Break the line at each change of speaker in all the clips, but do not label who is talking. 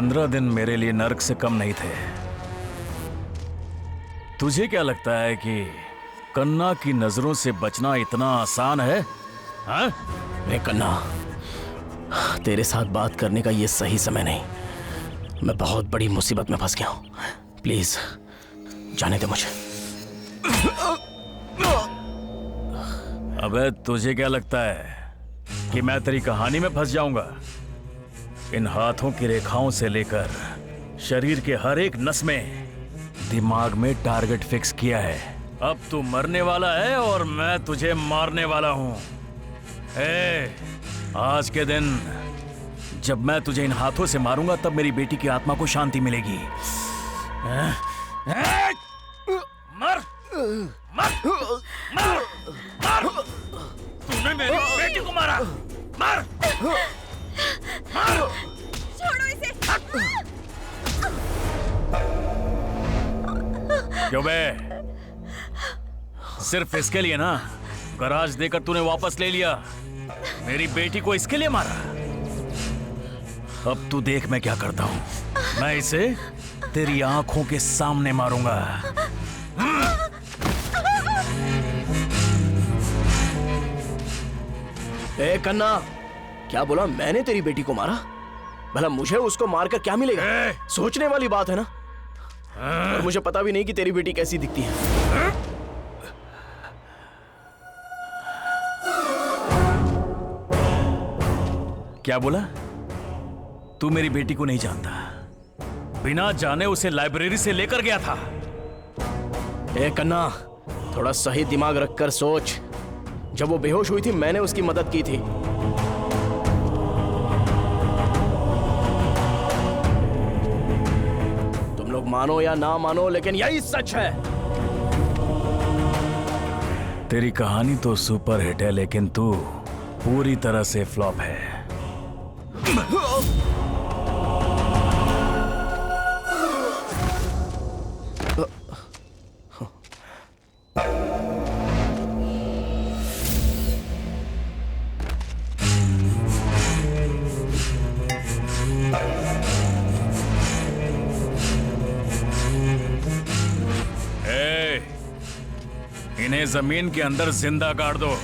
15 दिन मेरे लिए नर्क से कम नहीं थे। तुझे क्या लगता है कि कन्ना की नजरों से बचना इतना आसान है? हाँ?
कन्ना, तेरे साथ बात करने का ये सही समय नहीं। मैं बहुत बड़ी मुसीबत में फंस गया हूं। प्लीज जाने दे मुझे।
अबे तुझे क्या लगता है कि मैं तेरी कहानी में फंस जाऊंगा? इन हाथों की रेखाओं से लेकर शरीर के हर एक नस में दिमाग में टारगेट फिक्स किया है। अब तू मरने वाला है और मैं तुझे मारने वाला हूं। आज के दिन जब मैं तुझे इन हाथों से मारूंगा तब मेरी बेटी की आत्मा को शांति मिलेगी। मर मर मर मर। तूने मेरी बेटी को मारा। मर मर।
छोड़ो इसे।
क्यों बे? सिर्फ इसके लिए ना गराज देकर तूने वापस ले लिया? मेरी बेटी को इसके लिए मारा? अब तू देख मैं क्या करता हूं। मैं इसे तेरी आंखों के सामने मारूंगा।
कन्ना, क्या बोला? मैंने तेरी बेटी को मारा? भला मुझे उसको मारकर क्या मिलेगा? सोचने वाली बात है ना। और मुझे पता भी नहीं कि तेरी बेटी कैसी दिखती है।
क्या बोला? तू मेरी बेटी को नहीं जानता? बिना जाने उसे लाइब्रेरी से लेकर गया था।
कन्ना, थोड़ा सही दिमाग रखकर सोच। जब वो बेहोश हुई थी मैंने उसकी मदद की थी। तुम लोग मानो या ना मानो लेकिन यही सच है।
तेरी कहानी तो सुपर हिट है लेकिन तू पूरी तरह से फ्लॉप है। इन्हें जमीन के अंदर जिंदा गाड़ दो।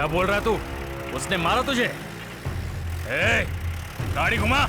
क्या बोल रहा है तू? उसने मारा तुझे? ए, गाड़ी घुमा।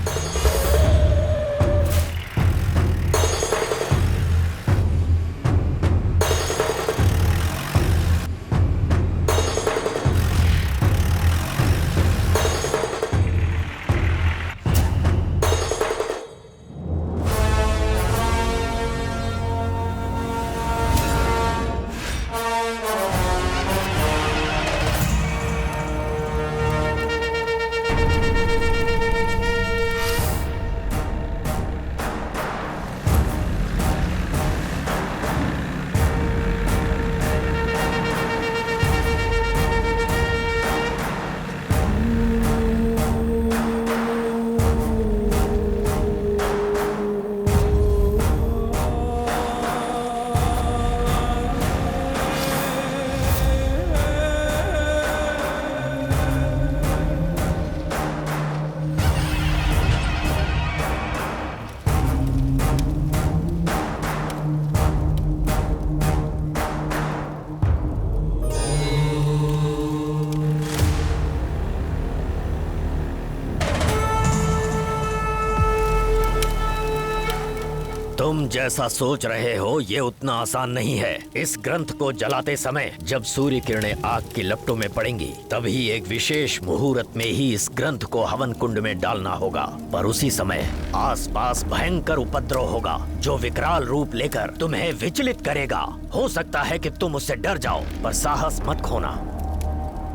तुम जैसा सोच रहे हो ये उतना आसान नहीं है। इस ग्रंथ को जलाते समय जब सूर्य किरणें आग की लपटों में पड़ेंगी तभी एक विशेष मुहूर्त में ही इस ग्रंथ को हवन कुंड में डालना होगा। पर उसी समय आसपास भयंकर उपद्रव होगा जो विकराल रूप लेकर तुम्हें विचलित करेगा। हो सकता है कि तुम उससे डर जाओ पर साहस मत खोना।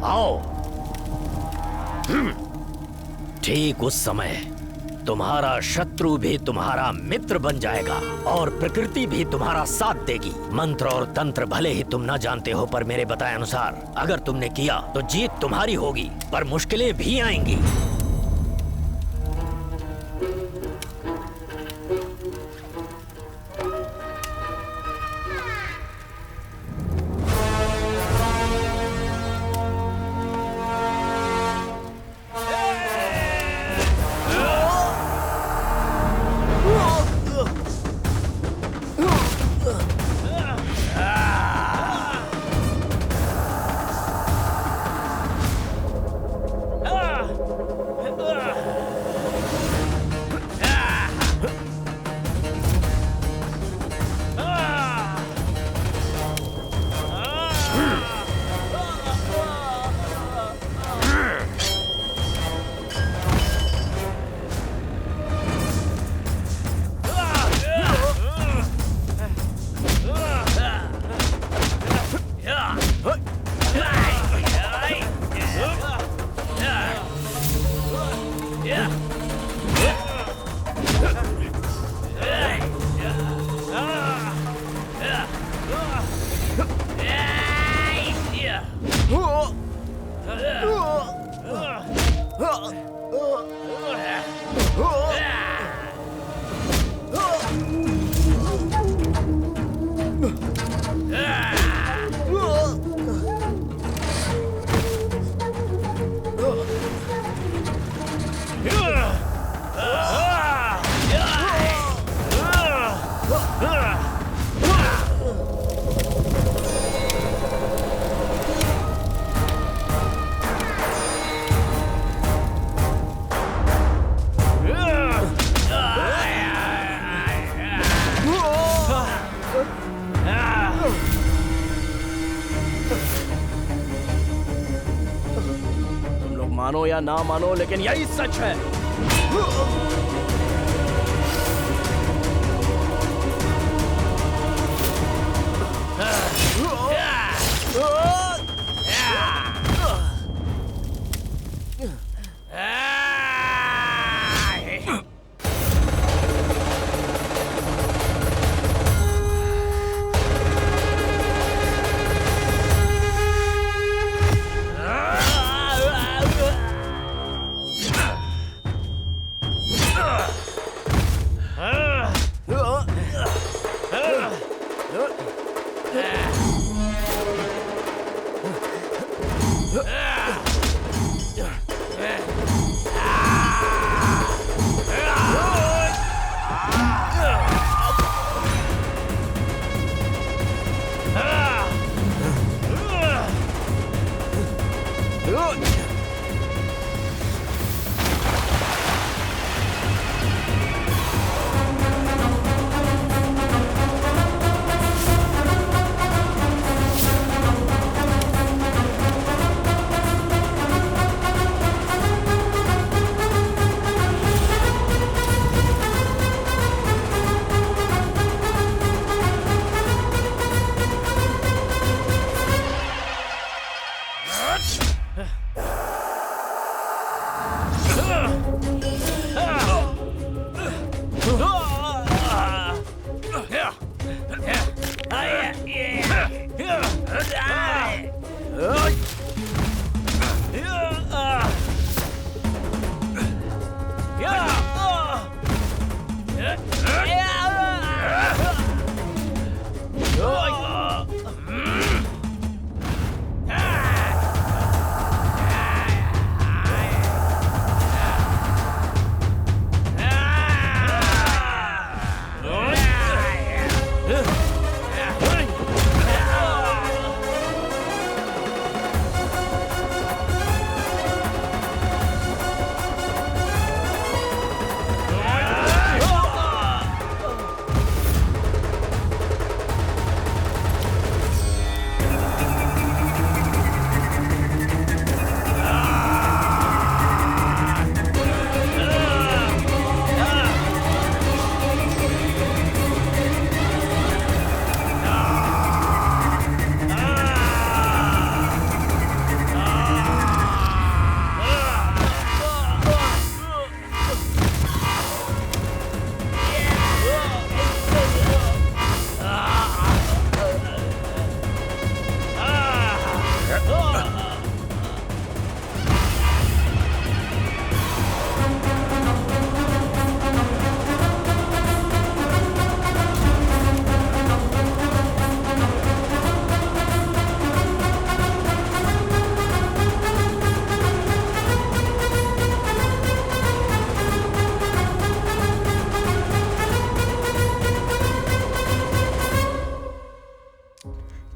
आओ। ठीक उस समय तुम्हारा शत्रु भी तुम्हारा मित्र बन जाएगा और प्रकृति भी तुम्हारा साथ देगी। मंत्र और तंत्र भले ही तुम न जानते हो पर मेरे बताए अनुसार अगर तुमने किया तो जीत तुम्हारी होगी पर मुश्किलें भी आएंगी।
मानो या ना मानो लेकिन यही सच है।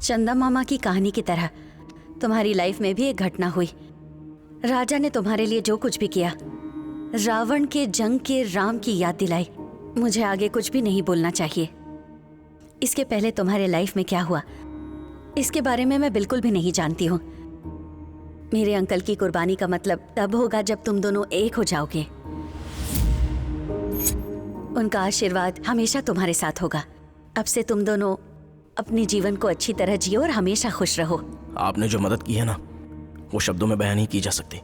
चंदा मामा की कहानी की तरह तुम्हारी लाइफ में भी एक घटना हुई। राजा ने तुम्हारे लिए जो कुछ भी किया, रावण के जंग के राम की याद दिलाई। मुझे आगे कुछ भी नहीं बोलना चाहिए। इसके पहले तुम्हारे लाइफ में क्या हुआ, इसके बारे में मैं बिल्कुल भी नहीं जानती हूँ। मेरे अंकल की कुर्बानी का मतलब तब होगा जब तुम दोनों एक हो जाओगे। उनका आशीर्वाद हमेशा तुम्हारे साथ होगा। अब से तुम दोनों अपने जीवन को अच्छी तरह जियो और हमेशा खुश रहो।
आपने जो मदद की है ना, वो शब्दों में बयान नहीं की जा सकती।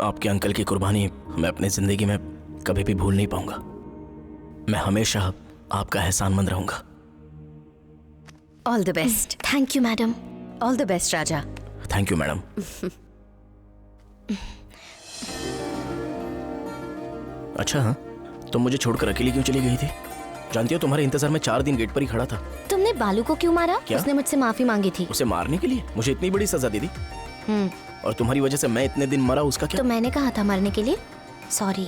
आपके अंकल की कुर्बानी मैं अपनी जिंदगी में कभी भी भूल नहीं पाऊंगा। मैं हमेशा आपका एहसानमंद रहूंगा।
All the best.
Thank you madam.
All the best Raja.
Thank you madam. अच्छा हाँ, तुम मुझे छोड़कर अकेली क्यों चली गई थी? जानती हो, तुम्हारे इंतजार में 4 दिन गेट पर ही खड़ा था।
तुमने बालू को क्यों मारा?
क्या?
उसने मुझसे माफी मांगी थी।
उसे मारने के लिए मुझे इतनी बड़ी सजा दे दी, और तुम्हारी वजह से मैं इतने दिन मरा, उसका क्या?
तो मैंने कहा था मरने के लिए। सॉरी,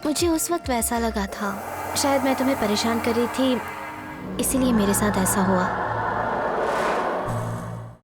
मुझे उस वक्त वैसा लगा था। शायद मैं तुम्हें परेशान कर रही थी, इसीलिए मेरे साथ ऐसा हुआ।